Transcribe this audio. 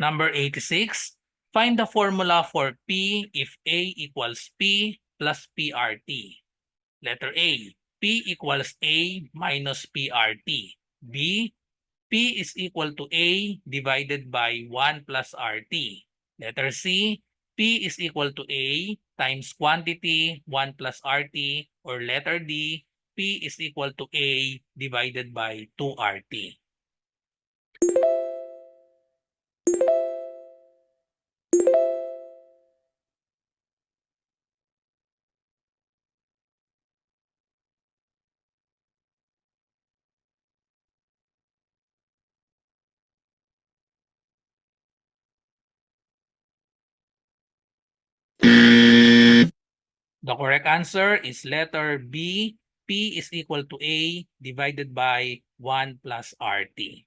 Number 86, find the formula for P if A equals P plus PRT. Letter A, P equals A minus PRT. B, P is equal to A divided by 1 plus RT. Letter C, P is equal to A times quantity 1 plus RT. Or letter D, P is equal to A divided by 2 RT. The correct answer is letter B. P is equal to A divided by 1 plus RT.